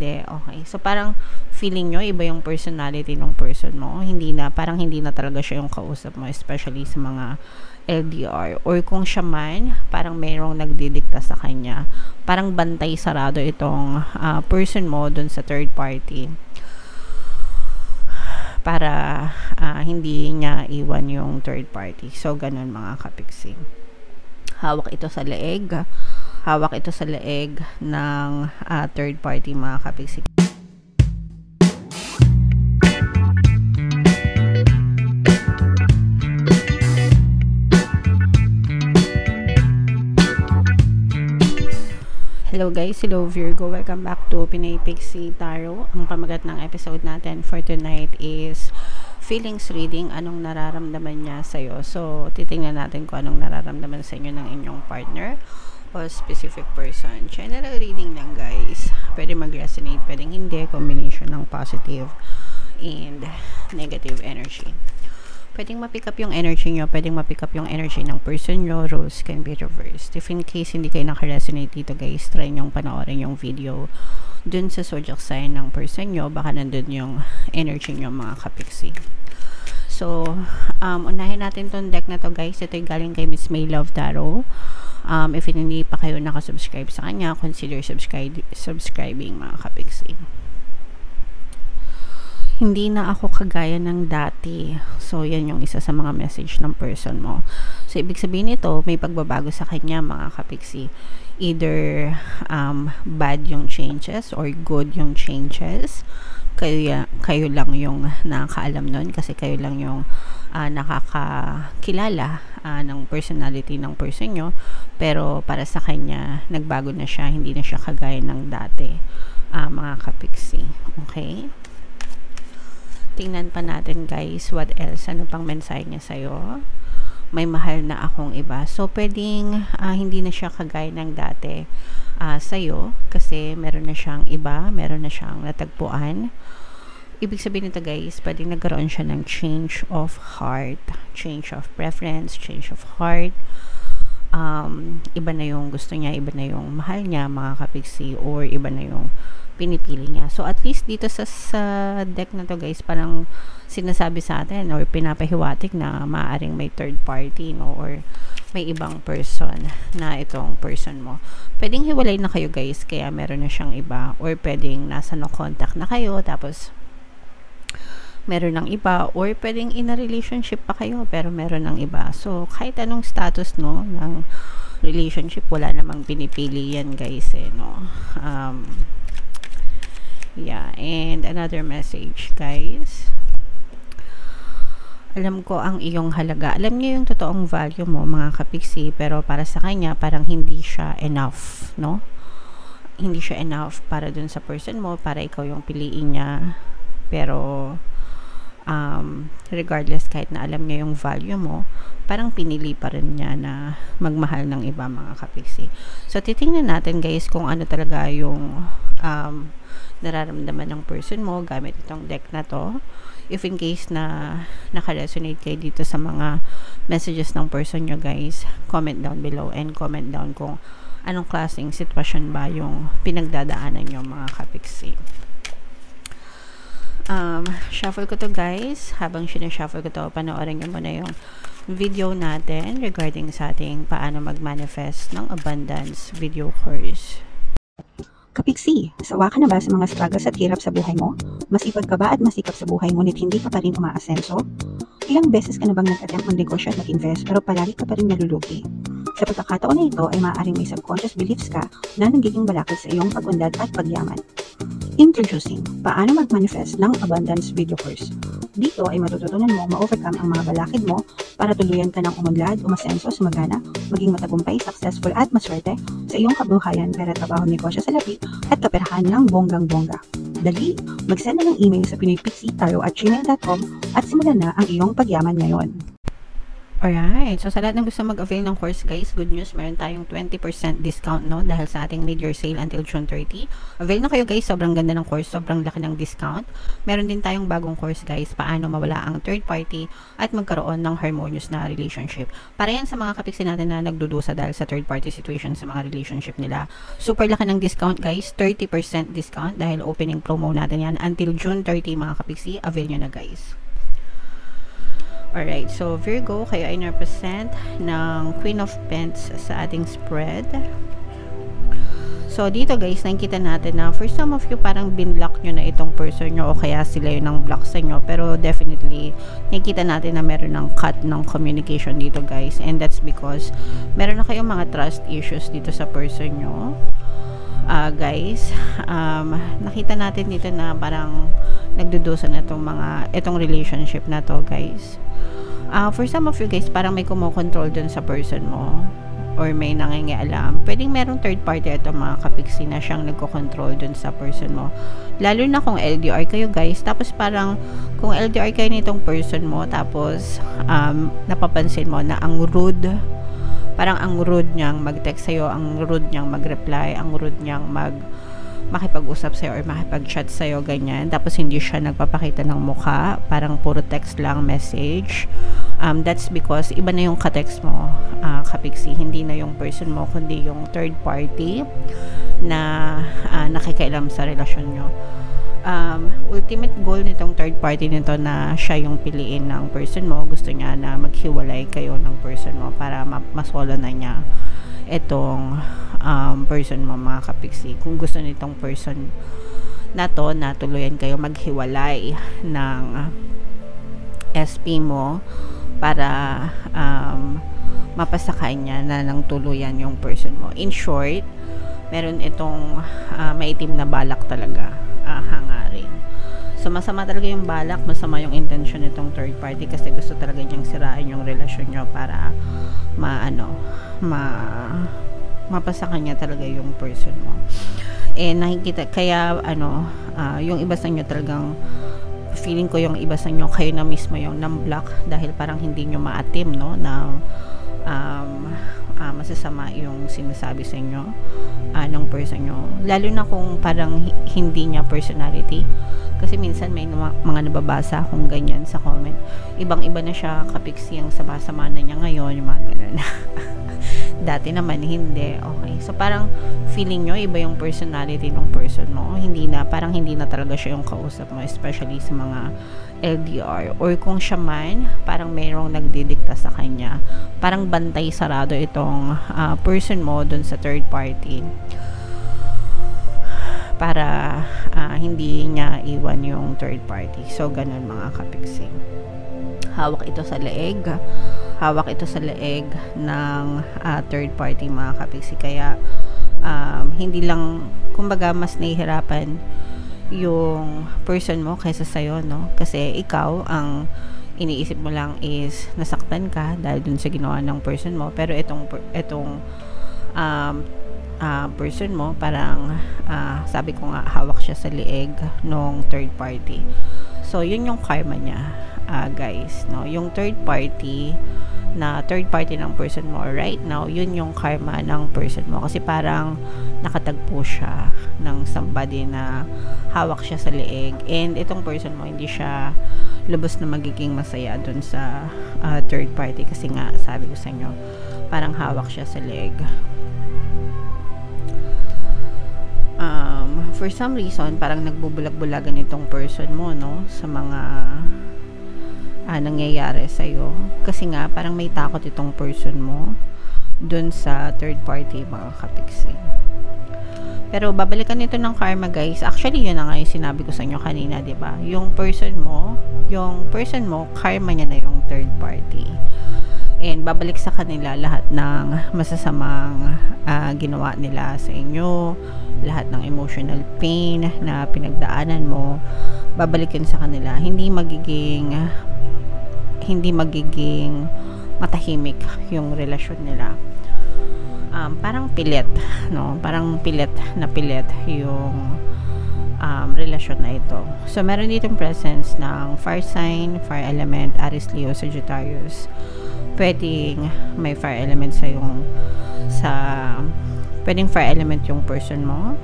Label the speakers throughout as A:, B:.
A: hindi. Okay. So, parang feeling nyo, iba yung personality ng person mo. Parang hindi na talaga siya yung kausap mo, especially sa mga LDR. Or kung siya man, parang mayroong nagdidikta sa kanya. Parang bantay sarado itong person mo dun sa third party. Para hindi niya iwan yung third party. So, ganun mga kapiksi. Hawak ito sa leeg. Hawak ito sa leeg ng third party mga kapiksi. Hello guys, hello Virgo, welcome back to Pinay Pixie Tarot. Ang pamagat ng episode natin for tonight is feelings reading, anong nararamdaman niya sa'yo. So, titingnan natin kung anong nararamdaman sa inyo ng inyong partner o specific person. General reading lang guys, pwede mag-resonate, pwedeng hindi, combination ng positive and negative energy. Pwedeng ma-pick up yung energy nyo, pwedeng ma-pick up yung energy ng person nyo. Roles can be reversed. If in case hindi kayo naka-resonate dito guys, try nyong panoorin yung video dun sa zodiac sign ng person nyo. Baka nandun yung energy nyo mga kapiksi. So, unahin natin tong deck na to guys. Ito'y galing kay Miss May Love Tarot. If hindi pa kayo nakasubscribe sa kanya, consider subscribing mga kapiksi. Hindi na ako kagaya ng dati. So, yan yung isa sa mga message ng person mo. So, ibig sabihin nito, may pagbabago sa kanya mga kapiksi. Either bad yung changes or good yung changes. Kayo lang yung nakakaalam nun kasi kayo lang yung nakakakilala ng personality ng person nyo. Pero para sa kanya, nagbago na siya. Hindi na siya kagaya ng dati mga kapiksi. Okay? Tingnan pa natin guys, what else? Ano pang mensahe niya sa'yo? May mahal na akong iba. So, pwedeng hindi na siya kagaya ng dati sa'yo kasi meron na siyang iba, meron na siyang natagpuan. Ibig sabihin nito guys, pwedeng nagkaroon siya ng change of heart, change of preference, change of heart. Iba na yung gusto niya, iba na yung mahal niya mga kapiksi, or iba na yung pinipili niya. So, at least dito sa deck na to guys, parang sinasabi sa atin or pinapahiwatig na maaaring may third party, no? Or may ibang person na itong person mo. Pwedeng hiwalay na kayo guys, kaya meron na siyang iba. Or pwedeng nasa no contact na kayo, tapos meron ng iba. Or pwedeng in a relationship pa kayo, pero meron ng iba. So, kahit anong status, no, ng relationship, wala namang pinipili yan guys, no? Yeah, and another message guys. Alam ko ang iyong halaga. Alam niyo yung totoong value mo mga kapiksi, pero para sa kanya parang hindi siya enough, no? Hindi siya enough para dun sa person mo, para ikaw yung piliin niya. Pero regardless, kahit na alam niya yung value mo, parang pinili pa rin niya na magmahal ng iba mga kapiksi. So, titingnan natin guys kung ano talaga yung nararamdaman ng person mo gamit itong deck na to. If in case na naka-resonate kayo dito sa mga messages ng person nyo guys, comment down below and comment down kung anong klaseng sitwasyon ba yung pinagdadaanan nyo mga kapiksi. Shuffle ko to guys. Habang sinashuffle ko to, panoorin nyo muna yung video natin regarding sa ating paano mag-manifest ng abundance video course.
B: Kapiksi, sawa ka na ba sa mga struggles at hirap sa buhay mo? Masipag ka ba at masikap sa buhay ngunit hindi ka pa rin umaasenso? Ilang beses ka na bang nag-attempt mag-negosyo at mag-invest pero palagi ka pa rin nalulugi? Sa pagkakataon na ito ay maaaring may subconscious beliefs ka na nagiging balakid sa iyong pag-unlad at pagyaman. Introducing, paano mag-manifest ng abundance video course. Dito ay matututunan mo ma-overcome ang mga balakid mo para tuluyan ka ng umunlad, umasenso, sumagana, maging matagumpay, successful at maswerte sa iyong kabuhayan, pera, trabaho, negosyo, salapi at kaperahan ng bonggang-bongga. Dali, mag-send na ng email sa pinaypixitarot@gmail.com at simulan na ang iyong pagyaman ngayon.
A: Alright, so sa lahat ng gusto mag-avail ng course guys, good news, meron tayong 20% discount no dahil sa ating mid-year sale until June 30. Avail na kayo guys, sobrang ganda ng course, sobrang laki ng discount. Meron din tayong bagong course guys, paano mawala ang third party at magkaroon ng harmonious na relationship. Para yan sa mga kapiksi natin na nagdudusa dahil sa third party situation sa mga relationship nila. Super laki ng discount guys, 30% discount dahil opening promo natin yan until June 30 mga kapiksi, avail nyo na guys. Alright, so Virgo, kayo ay na-represent ng Queen of Pentacles sa ating spread. So, dito guys, nakikita natin na for some of you, parang binlock nyo na itong person nyo o kaya sila yun ang block sa inyo. Pero definitely, nakikita natin na meron ng cut ng communication dito guys. And that's because meron na kayong mga trust issues dito sa person nyo. Guys, nakita natin dito na parang nagdudusa na itong relationship na to guys. For some of you guys, parang may kumokontrol dun sa person mo or may nangingialam. Pwedeng merong third party ito mga kapiksi na siyang nagkocontrol dun sa person mo. Lalo na kung LDR kayo guys. Tapos parang kung LDR kayo nitong person mo, tapos napapansin mo na ang rude, parang ang rude niyang mag-text sa'yo, ang rude niyang mag-reply, ang rude niyang makipag-usap sa'yo or makipag-chat sa'yo, ganyan. Tapos hindi siya nagpapakita ng mukha, parang puro text lang, message. That's because iba na yung ka-text mo, kapiksi. Hindi na yung person mo, kundi yung third party na nakikailam sa relasyon nyo. Ultimate goal nitong third party nito na siya yung piliin ng person mo. Gusto niya na maghiwalay kayo ng person mo para masolo na niya itong person mo mga kapiksi. Kung gusto nitong person na to na tuluyan kayo maghiwalay ng SP mo para mapasakay niya na ng tuluyan yung person mo. In short, meron itong maitim na balak talaga, hangarin. So, masama talaga yung balak, masama yung intention nitong third party kasi gusto talaga niyang sirain yung relasyon nyo para mapasakay niya talaga yung person mo. Nakikita, kaya yung iba sa inyo talagang feeling ko yung iba sa inyo, kayo na mismo yung nam-block dahil parang hindi nyo maatim, no, na masasama yung sinasabi sa inyo ng person nyo. Lalo na kung parang hindi niya personality. Kasi minsan may mga nababasa akong ganyan sa comment. Ibang-iba na siya kapiksi ang sama-sama na niya ngayon, yung mga ganun. Dati naman hindi. Okay. So parang feeling nyo iba yung personality ng person mo. Parang hindi na talaga siya yung kausap mo, especially sa mga LDR. Or kung siya man, parang mayroong nagdidikta sa kanya. Parang bantay sarado itong person mo dun sa third party. Para hindi niya iwan yung third party. So, ganun mga kapiksi. Hawak ito sa leeg. Hawak ito sa leeg ng third party mga kapiksi. Kaya, hindi lang, kumbaga, mas nahihirapan yung person mo kaysa sa'yo, no? Kasi ikaw, ang iniisip mo lang is nasaktan ka dahil dun sa ginawa ng person mo. Pero itong person mo, parang sabi ko nga, hawak siya sa leeg ng third party. So, yun yung karma niya, guys, no? Yung third party ng person mo right now, yun yung karma ng person mo. Kasi parang nakatagpo siya ng somebody na hawak siya sa leeg. And itong person mo, hindi siya lubos na magiging masaya dun sa third party. Kasi nga, sabi ko sa inyo, parang hawak siya sa leeg. For some reason, parang nagbubulag-bulagan itong person mo, no? Sa mga nangyayari sa'yo. Kasi nga, parang may takot itong person mo dun sa third party, mga kapiksi. Pero, babalikan nito ng karma, guys. Actually, yun na nga yung sinabi ko sa inyo kanina, diba? Yung person mo, karma niya na yung third party. And babalik sa kanila lahat ng masasamang ginawa nila sa inyo, lahat ng emotional pain na pinagdaanan mo, babalik yun sa kanila. Hindi magiging matahimik yung relasyon nila. Parang pilit, no? Parang pilit yung relasyon na ito. So, meron ditong presence ng fire sign, fire element, Aries, Leo, Sagittarius, pwedeng may fire element pwedeng fire element yung person mo,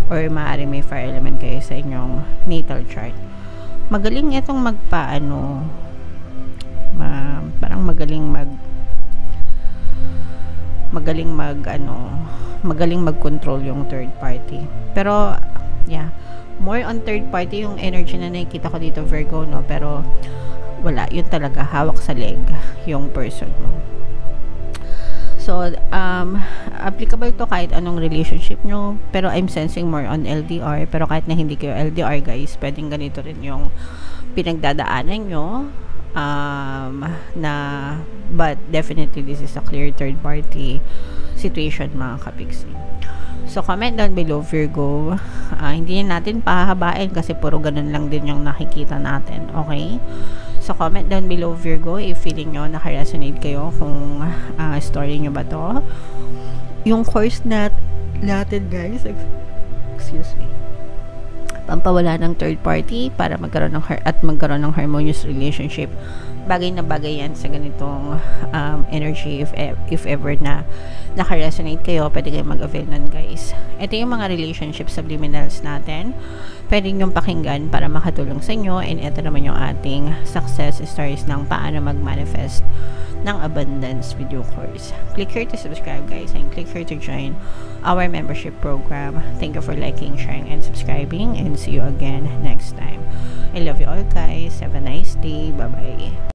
A: or maaaring may fire element kayo sa inyong natal chart. Magaling itong parang magaling mag-control yung third party. Pero yeah, more on third party yung energy na nakikita ko dito, Virgo, no? Pero wala, yun talaga, hawak sa leg yung person mo. So, applicable to kahit anong relationship nyo, pero I'm sensing more on LDR. Pero kahit na hindi kayo LDR, guys, pwedeng ganito rin yung pinagdadaanan nyo, but definitely this is a clear third party situation, mga kapiksi. So, comment down below, Virgo. Hindi natin pahahabain kasi puro ganun lang din yung nakikita natin, okay? So, comment down below, Virgo, if feeling nyo naka-resonate kayo kung story nyo ba to. Yung course natin, guys, excuse me, pampawala ng third party para magkaroon ng harmonious relationship. Bagay na bagay yan sa ganitong energy. If ever na naka-resonate kayo, pwede kayo mag-avail nun, guys. Ito yung mga relationship subliminals natin. Pwede nyong pakinggan para makatulong sa inyo. And ito naman yung ating success stories ng paano mag-manifest ng abundance video course. Click here to subscribe, guys, and click here to join our membership program. Thank you for liking, sharing, and subscribing, and see you again next time. I love you all, guys. Have a nice day. Bye-bye.